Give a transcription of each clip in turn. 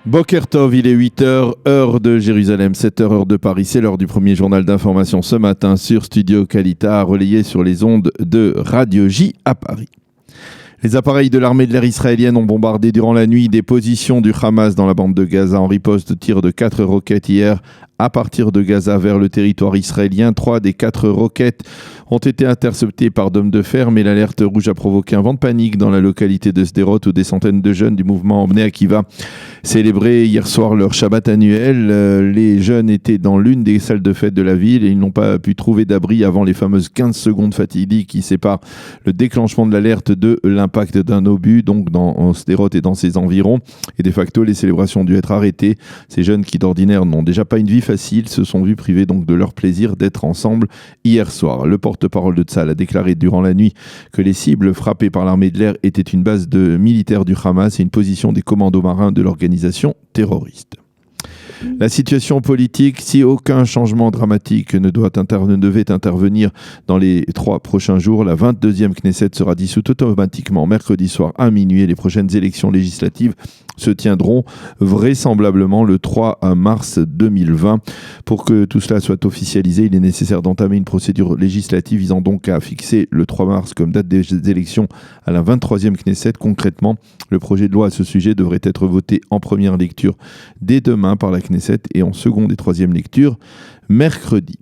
Boker Tov, il est 8h, heure de Jérusalem, 7h, heure de Paris. C'est l'heure du premier journal d'information ce matin sur Studio Kalita, relayé sur les ondes de Radio J à Paris. Les appareils de l'armée de l'air israélienne ont bombardé durant la nuit des positions du Hamas dans la bande de Gaza en riposte de tir de 4 roquettes hier à partir de Gaza vers le territoire israélien. 3 des 4 roquettes ont été interceptées par d'hommes de fer, mais l'alerte rouge a provoqué un vent de panique dans la localité de Sderot où des centaines de jeunes du mouvement Bnei Akiva célébraient hier soir leur Shabbat annuel. Les jeunes étaient dans l'une des salles de fête de la ville et ils n'ont pas pu trouver d'abri avant les fameuses 15 secondes fatidiques qui séparent le déclenchement de l'alerte de l'impact d'un obus, donc dans Sderot et dans ses environs. Et de facto, les célébrations ont dû être arrêtées. Ces jeunes qui d'ordinaire n'ont déjà pas une vie facile se sont vus privés donc de leur plaisir d'être ensemble hier soir. Le porte-parole de Tzahal a déclaré durant la nuit que les cibles frappées par l'armée de l'air étaient une base de militaires du Hamas et une position des commandos marins de l'organisation terroriste. La situation politique, si aucun changement dramatique ne devait intervenir dans les 3 prochains jours, la 22e Knesset sera dissoute automatiquement mercredi soir à minuit et les prochaines élections législatives se tiendront vraisemblablement le 3 mars 2020. Pour que tout cela soit officialisé, il est nécessaire d'entamer une procédure législative visant donc à fixer le 3 mars comme date des élections à la 23e Knesset. Concrètement, le projet de loi à ce sujet devrait être voté en première lecture dès demain par la Knesset et en seconde et troisième lecture mercredi.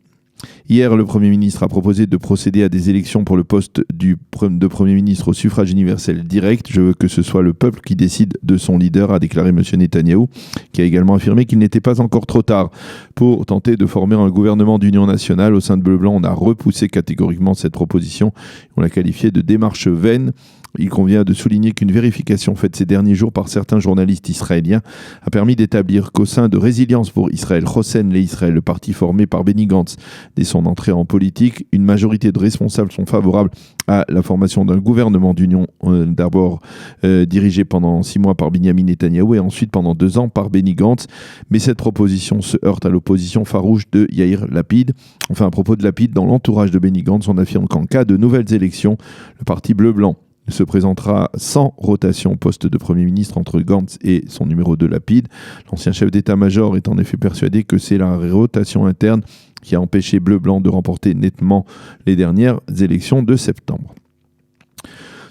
Hier, le Premier ministre a proposé de procéder à des élections pour le poste de Premier ministre au suffrage universel direct. Je veux que ce soit le peuple qui décide de son leader, a déclaré M. Netanyahou, qui a également affirmé qu'il n'était pas encore trop tard pour tenter de former un gouvernement d'union nationale. Au sein de Bleu Blanc, on a repoussé catégoriquement cette proposition. On l'a qualifiée de démarche vaine. Il convient de souligner qu'une vérification faite ces derniers jours par certains journalistes israéliens a permis d'établir qu'au sein de Résilience pour Israël, Hossein Israël, le parti formé par Benny Gantz dès son entrée en politique, une majorité de responsables sont favorables à la formation d'un gouvernement d'union, d'abord dirigé pendant 6 mois par Binyamin Netanyahou et ensuite pendant 2 ans par Benny Gantz. Mais cette proposition se heurte à l'opposition farouche de Yair Lapid. Enfin, à propos de Lapid, dans l'entourage de Benny Gantz, on affirme qu'en cas de nouvelles élections, le parti bleu-blanc se présentera sans rotation au poste de Premier ministre entre Gantz et son numéro 2 Lapid. L'ancien chef d'état-major est en effet persuadé que c'est la rotation interne qui a empêché Bleu-Blanc de remporter nettement les dernières élections de septembre.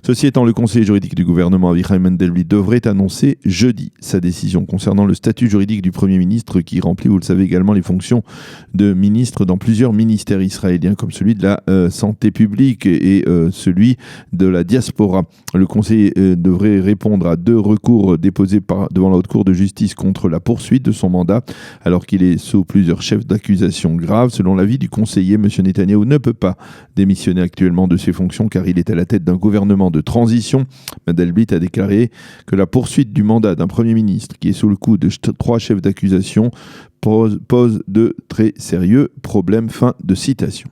Ceci étant, le conseiller juridique du gouvernement, Avichai Mendelblit, devrait annoncer jeudi sa décision concernant le statut juridique du Premier ministre qui remplit, vous le savez également, les fonctions de ministre dans plusieurs ministères israéliens comme celui de la santé publique et celui de la diaspora. Le conseiller devrait répondre à 2 recours déposés devant la Haute Cour de justice contre la poursuite de son mandat alors qu'il est sous plusieurs chefs d'accusation graves. Selon l'avis du conseiller, M. Netanyahou ne peut pas démissionner actuellement de ses fonctions car il est à la tête d'un gouvernement de transition. Mendelblit a déclaré que la poursuite du mandat d'un Premier ministre qui est sous le coup de 3 chefs d'accusation pose de très sérieux problèmes. Fin de citation.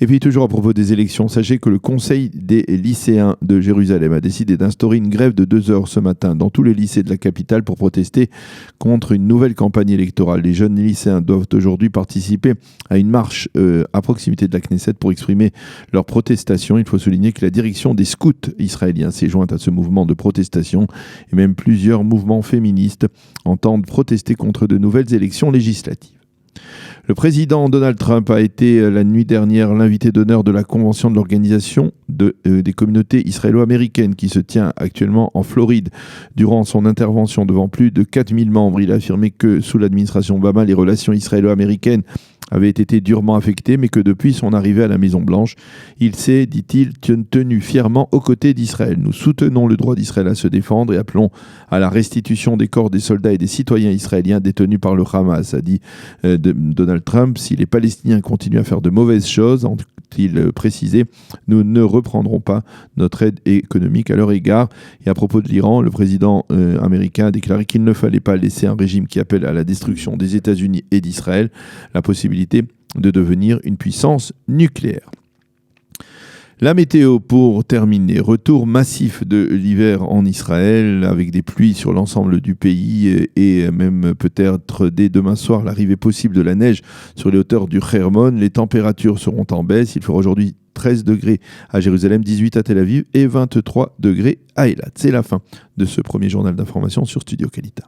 Et puis toujours à propos des élections, sachez que le Conseil des lycéens de Jérusalem a décidé d'instaurer une grève de 2 heures ce matin dans tous les lycées de la capitale pour protester contre une nouvelle campagne électorale. Les jeunes lycéens doivent aujourd'hui participer à une marche à proximité de la Knesset pour exprimer leur protestation. Il faut souligner que la direction des scouts israéliens s'est jointe à ce mouvement de protestation et même plusieurs mouvements féministes entendent protester contre de nouvelles élections législatives. Le président Donald Trump a été la nuit dernière l'invité d'honneur de la convention de l'organisation des communautés israélo-américaines qui se tient actuellement en Floride. Durant son intervention devant plus de 4000 membres, il a affirmé que sous l'administration Obama, les relations israélo-américaines avait été durement affecté, mais que depuis son arrivée à la Maison-Blanche, il s'est, dit-il, tenu fièrement aux côtés d'Israël. Nous soutenons le droit d'Israël à se défendre et appelons à la restitution des corps des soldats et des citoyens israéliens détenus par le Hamas, a dit Donald Trump. Si les Palestiniens continuent à faire de mauvaises choses, ont-ils précisé, nous ne reprendrons pas notre aide économique à leur égard. Et à propos de l'Iran, le président américain a déclaré qu'il ne fallait pas laisser un régime qui appelle à la destruction des États-Unis et d'Israël la possibilité de devenir une puissance nucléaire. La météo pour terminer. Retour massif de l'hiver en Israël avec des pluies sur l'ensemble du pays et même peut-être dès demain soir l'arrivée possible de la neige sur les hauteurs du Hermon. Les températures seront en baisse. Il fera aujourd'hui 13 degrés à Jérusalem, 18 à Tel Aviv et 23 degrés à Eilat. C'est la fin de ce premier journal d'information sur Studio Kalita.